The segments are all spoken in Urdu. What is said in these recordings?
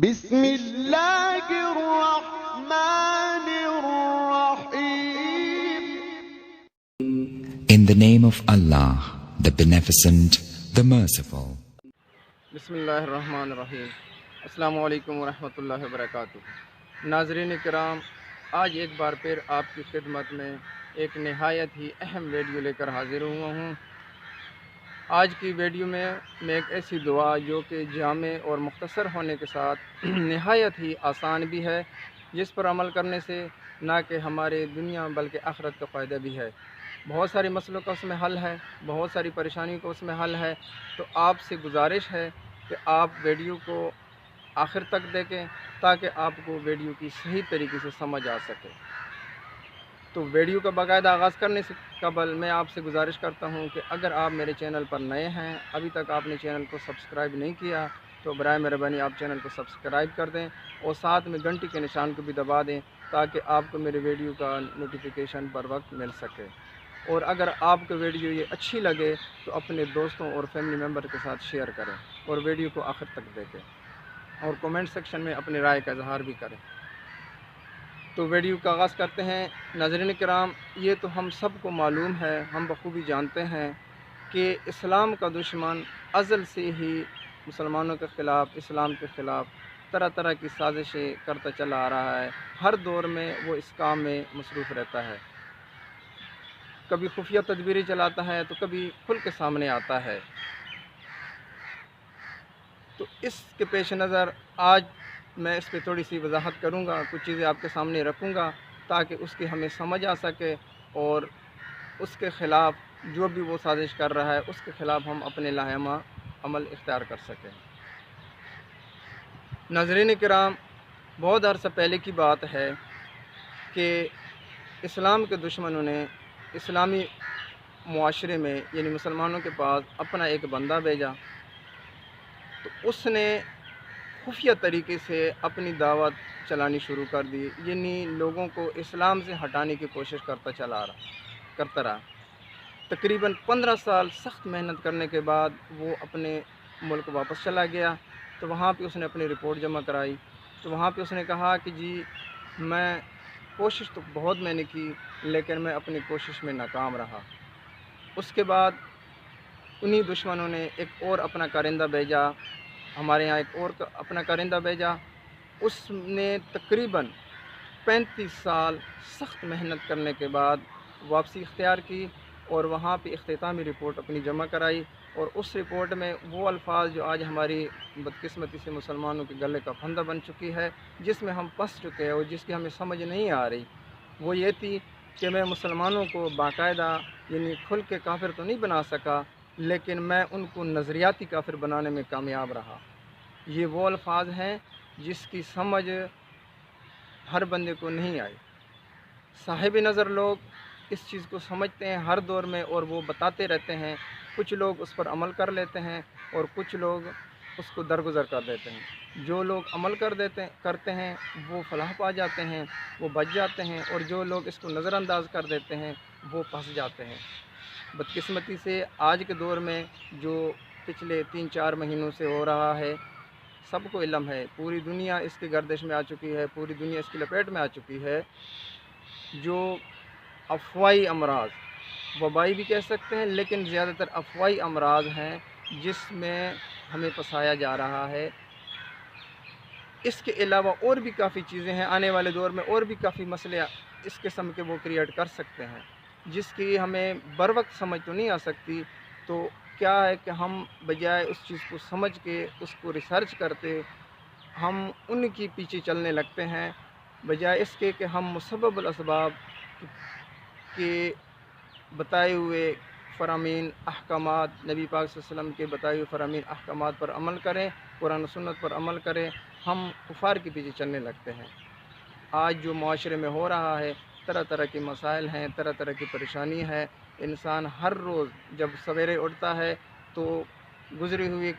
بسم اللہ الرحمن الرحیم. In the name of Allah, the Beneficent, the Merciful. بسم اللہ الرحمن الرحیم. السلام علیکم ورحمۃ اللہ وبرکاتہ. ناظرین کرام، آج ایک بار پھر آپ کی خدمت میں ایک نہایت ہی اہم ویڈیو لے کر حاضر ہوا ہوں. آج کی ویڈیو میں ایک ایسی دعا جو کہ جامع اور مختصر ہونے کے ساتھ نہایت ہی آسان بھی ہے، جس پر عمل کرنے سے نہ کہ ہمارے دنیا بلکہ آخرت کا فائدہ بھی ہے. بہت سارے مسئلوں کا اس میں حل ہے، بہت ساری پریشانیوں کا اس میں حل ہے. تو آپ سے گزارش ہے کہ آپ ویڈیو کو آخر تک دیکھیں تاکہ آپ کو ویڈیو کی صحیح طریقے سے سمجھ آ سکے. تو ویڈیو کا باقاعدہ آغاز کرنے سے قبل میں آپ سے گزارش کرتا ہوں کہ اگر آپ میرے چینل پر نئے ہیں، ابھی تک آپ نے چینل کو سبسکرائب نہیں کیا، تو برائے مہربانی آپ چینل کو سبسکرائب کر دیں اور ساتھ میں گھنٹی کے نشان کو بھی دبا دیں تاکہ آپ کو میرے ویڈیو کا نوٹیفیکیشن پر وقت مل سکے. اور اگر آپ کو ویڈیو یہ اچھی لگے تو اپنے دوستوں اور فیملی ممبر کے ساتھ شیئر کریں اور ویڈیو کو آخر تک دیکھیں اور کومنٹ سیکشن میں اپنی رائے کا اظہار بھی کریں. تو ویڈیو کا آغاز کرتے ہیں. ناظرین کرام، یہ تو ہم سب کو معلوم ہے، ہم بخوبی جانتے ہیں کہ اسلام کا دشمن ازل سے ہی مسلمانوں کے خلاف، اسلام کے خلاف طرح طرح کی سازشیں کرتا چلا آ رہا ہے. ہر دور میں وہ اس کام میں مصروف رہتا ہے. کبھی خفیہ تدبیریں چلاتا ہے تو کبھی کھل کے سامنے آتا ہے. تو اس کے پیش نظر آج میں اس پہ تھوڑی سی وضاحت کروں گا، کچھ چیزیں آپ کے سامنے رکھوں گا تاکہ اس کی ہمیں سمجھ آ سکے اور اس کے خلاف جو بھی وہ سازش کر رہا ہے اس کے خلاف ہم اپنے لاہمہ عمل اختیار کر سکیں. ناظرین کرام، بہت عرصہ پہلے کی بات ہے کہ اسلام کے دشمنوں نے اسلامی معاشرے میں یعنی مسلمانوں کے پاس اپنا ایک بندہ بھیجا. تو اس نے خفیہ طریقے سے اپنی دعوت چلانی شروع کر دی، یعنی لوگوں کو اسلام سے ہٹانے کی کوشش کرتا رہا. تقریباً 15 سال سخت محنت کرنے کے بعد وہ اپنے ملک واپس چلا گیا. تو وہاں پہ اس نے اپنی رپورٹ جمع کرائی. تو وہاں پہ اس نے کہا کہ جی میں کوشش تو بہت میں نے کی لیکن میں اپنی کوشش میں ناکام رہا. اس کے بعد انہی دشمنوں نے ایک اور اپنا کارندہ بھیجا، ہمارے یہاں ایک اور اپنا کارندہ بھیجا. اس نے تقریباً 35 سال سخت محنت کرنے کے بعد واپسی اختیار کی اور وہاں پہ اختتامی رپورٹ اپنی جمع کرائی. اور اس رپورٹ میں وہ الفاظ جو آج ہماری بدقسمتی سے مسلمانوں کے گلے کا پھندہ بن چکی ہے، جس میں ہم پھنس چکے ہیں اور جس کی ہمیں سمجھ نہیں آ رہی، وہ یہ تھی کہ میں مسلمانوں کو باقاعدہ یعنی کھل کے کافر تو نہیں بنا سکا لیکن میں ان کو نظریاتی کافر بنانے میں کامیاب رہا. یہ وہ الفاظ ہیں جس کی سمجھ ہر بندے کو نہیں آئی. صاحب نظر لوگ اس چیز کو سمجھتے ہیں ہر دور میں اور وہ بتاتے رہتے ہیں. کچھ لوگ اس پر عمل کر لیتے ہیں اور کچھ لوگ اس کو درگزر کر دیتے ہیں. جو لوگ عمل کرتے ہیں وہ فلاح پا جاتے ہیں، وہ بچ جاتے ہیں، اور جو لوگ اس کو نظر انداز کر دیتے ہیں وہ پھنس جاتے ہیں. بدقسمتی سے آج کے دور میں جو پچھلے 3-4 مہینوں سے ہو رہا ہے، سب کو علم ہے، پوری دنیا اس کی گردش میں آ چکی ہے، پوری دنیا اس کی لپیٹ میں آ چکی ہے. جو افواہی امراض، وبائی بھی کہہ سکتے ہیں لیکن زیادہ تر افواہی امراض ہیں جس میں ہمیں پھنسایا جا رہا ہے. اس کے علاوہ اور بھی کافی چیزیں ہیں، آنے والے دور میں اور بھی کافی مسئلے اس قسم کے وہ کریٹ کر سکتے ہیں جس کی ہمیں بر وقت سمجھ تو نہیں آ سکتی. تو کیا ہے کہ ہم بجائے اس چیز کو سمجھ کے اس کو ریسرچ کرتے ہم ان کی پیچھے چلنے لگتے ہیں، بجائے اس کے کہ ہم مسبب الاسباب کے بتائے ہوئے فرامین احکامات، نبی پاک صلی اللہ علیہ وسلم کے بتائے ہوئے فرامین احکامات پر عمل کریں، قرآن و سنت پر عمل کریں. ہم کفار کے پیچھے چلنے لگتے ہیں. آج جو معاشرے میں ہو رہا ہے، طرح طرح کے مسائل ہیں، طرح طرح کی پریشانی ہے. انسان ہر روز جب سویرے اٹھتا ہے تو گزری ہوئی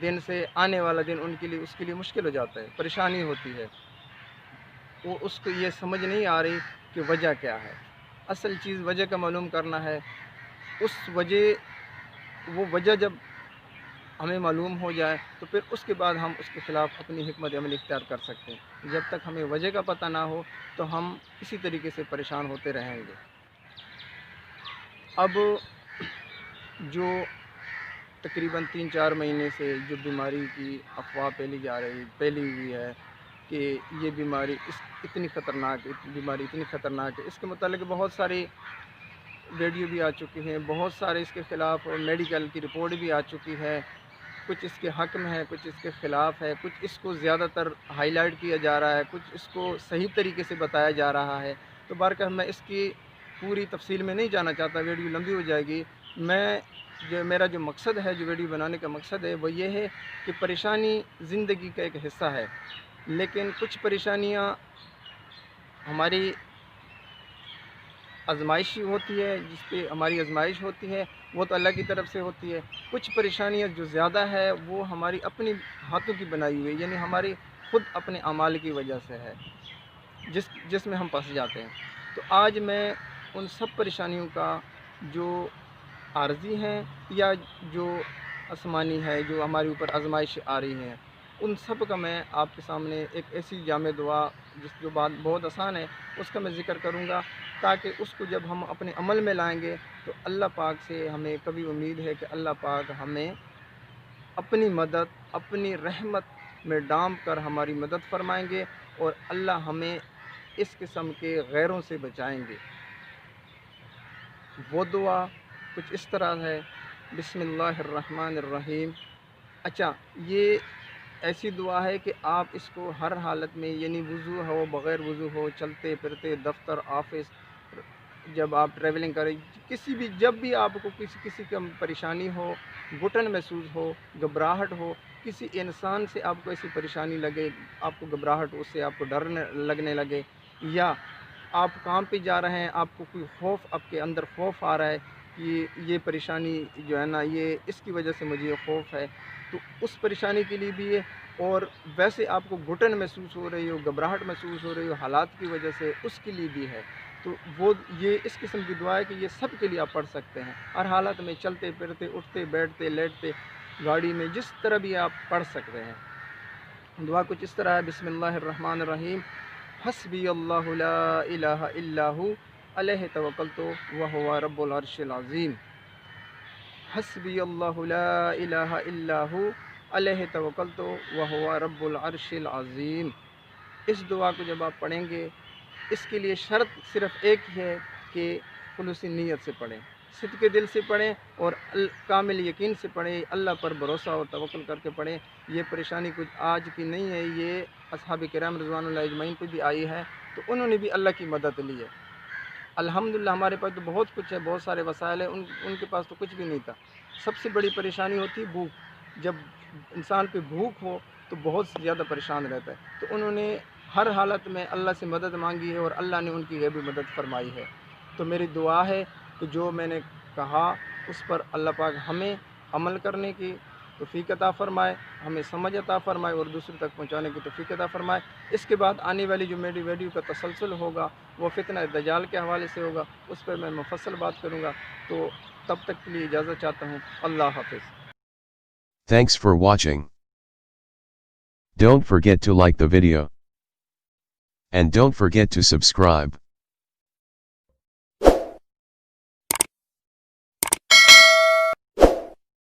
دن سے آنے والا دن اس کے لیے مشکل ہو جاتا ہے، پریشانی ہوتی ہے. وہ اس کو یہ سمجھ نہیں آ رہی کہ وجہ کیا ہے. اصل چیز وجہ کا معلوم کرنا ہے. وہ وجہ جب ہمیں معلوم ہو جائے تو پھر اس کے بعد ہم اس کے خلاف اپنی حکمت عملی اختیار کر سکتے ہیں. جب تک ہمیں وجہ کا پتہ نہ ہو تو ہم اسی طریقے سے پریشان ہوتے رہیں گے. اب جو تقریباً 3-4 مہینے سے جو بیماری کی افواہ پھیلی ہوئی ہے کہ یہ بیماری اتنی خطرناک ہے، اس کے متعلق بہت ساری ویڈیو بھی آ چکی ہیں، بہت سارے اس کے خلاف میڈیکل کی رپورٹ بھی آ چکی ہے. کچھ اس کے حق میں ہے، کچھ اس کے خلاف ہے، کچھ اس کو زیادہ تر ہائی لائٹ کیا جا رہا ہے، کچھ اس کو صحیح طریقے سے بتایا جا رہا ہے. تو بہرکیف میں اس کی پوری تفصیل میں نہیں جانا چاہتا، ویڈیو لمبی ہو جائے گی. میرا جو مقصد ہے، جو ویڈیو بنانے کا مقصد ہے وہ یہ ہے کہ پریشانی زندگی کا ایک حصہ ہے، لیکن کچھ پریشانیاں ہماری آزمائشی ہوتی ہے، جس پہ ہماری آزمائش ہوتی ہے وہ تو اللہ کی طرف سے ہوتی ہے. کچھ پریشانیاں جو زیادہ ہے وہ ہماری اپنی ہاتھوں کی بنائی ہوئی، یعنی ہماری خود اپنے اعمال کی وجہ سے ہے، جس میں ہم پھنس جاتے ہیں. تو آج میں ان سب پریشانیوں کا جو عارضی ہیں یا جو آسمانی ہے، جو ہمارے اوپر آزمائش آ رہی ہیں، ان سب کا میں آپ کے سامنے ایک ایسی جامع دعا جو بات بہت آسان ہے اس کا میں ذکر کروں گا، تاکہ اس کو جب ہم اپنے عمل میں لائیں گے تو اللہ پاک سے ہمیں کبھی امید ہے کہ اللہ پاک ہمیں اپنی مدد، اپنی رحمت میں ڈانپ کر ہماری مدد فرمائیں گے، اور اللہ ہمیں اس قسم کے غیروں سے بچائیں گے. وہ دعا کچھ اس طرح ہے: بسم اللہ الرحمن الرحیم. اچھا، یہ ایسی دعا ہے کہ آپ اس کو ہر حالت میں، یعنی وضو ہو، بغیر وضو ہو، چلتے پھرتے، دفتر، آفس، جب آپ ٹریولنگ کریں، جب بھی آپ کو کسی کا پریشانی ہو، گھٹن محسوس ہو، گھبراہٹ ہو، کسی انسان سے آپ کو ایسی پریشانی لگے، آپ کو گھبراہٹ، اس سے آپ کو ڈر لگنے لگے، یا آپ کام پہ جا رہے ہیں، آپ کو کوئی خوف، آپ کے اندر خوف آ رہا ہے کہ یہ پریشانی جو ہے نا، یہ اس کی وجہ سے مجھے یہ خوف ہے، تو اس پریشانی کے لیے بھی ہے. اور ویسے آپ کو گھٹن محسوس ہو رہی ہو، گھبراہٹ محسوس ہو رہی ہو حالات کی وجہ سے، اس کے لیے بھی ہے. تو وہ یہ اس قسم کی دعا ہے کہ یہ سب کے لیے آپ پڑھ سکتے ہیں، ہر حالت میں، چلتے پھرتے، اٹھتے بیٹھتے، لیٹتے، گاڑی میں، جس طرح بھی آپ پڑھ سکتے ہیں. دعا کچھ اس طرح ہے: بسم اللہ الرحمن الرحیم. حسبی اللہ لا الہ الا ہو علیہ توکلت وہو رب العرش العظیم. حسبی اللہ لا الہ الا ہو علیہ توکلت وہو رب العرش العظیم. اس دعا کو جب آپ پڑھیں گے، اس کے لیے شرط صرف ایک ہی ہے کہ خلوصی نیت سے پڑھیں، صدق دل سے پڑھیں، اور کامل یقین سے پڑھیں، اللہ پر بھروسہ اور توکل کر کے پڑھیں. یہ پریشانی کچھ آج کی نہیں ہے، یہ اصحاب کرام رضوان اللہ اجمعین پہ بھی آئی ہے، تو انہوں نے بھی اللہ کی مدد لی ہے. الحمدللہ ہمارے پاس تو بہت کچھ ہے، بہت سارے وسائل ہیں، ان کے پاس تو کچھ بھی نہیں تھا. سب سے بڑی پریشانی ہوتی ہے بھوک. جب انسان پہ بھوک ہو تو بہت زیادہ پریشان رہتا ہے، تو انہوں نے ہر حالت میں اللہ سے مدد مانگی ہے، اور اللہ نے ان کی غیبی مدد فرمائی ہے. تو میری دعا ہے کہ جو میں نے کہا اس پر اللہ پاک ہمیں عمل کرنے کی توفیق عطا فرمائے، ہمیں سمجھ عطا فرمائے، اور دوسرے تک پہنچانے کی توفیق عطا فرمائے. اس کے بعد آنے والی جو میری ویڈیو کا تسلسل ہوگا وہ فتنہ دجال کے حوالے سے ہوگا، اس پر میں مفصل بات کروں گا. تو تب تک کے لیے اجازت چاہتا ہوں. اللہ حافظ. Thanks for watching. Don't forget to like the video. And don't forget to subscribe.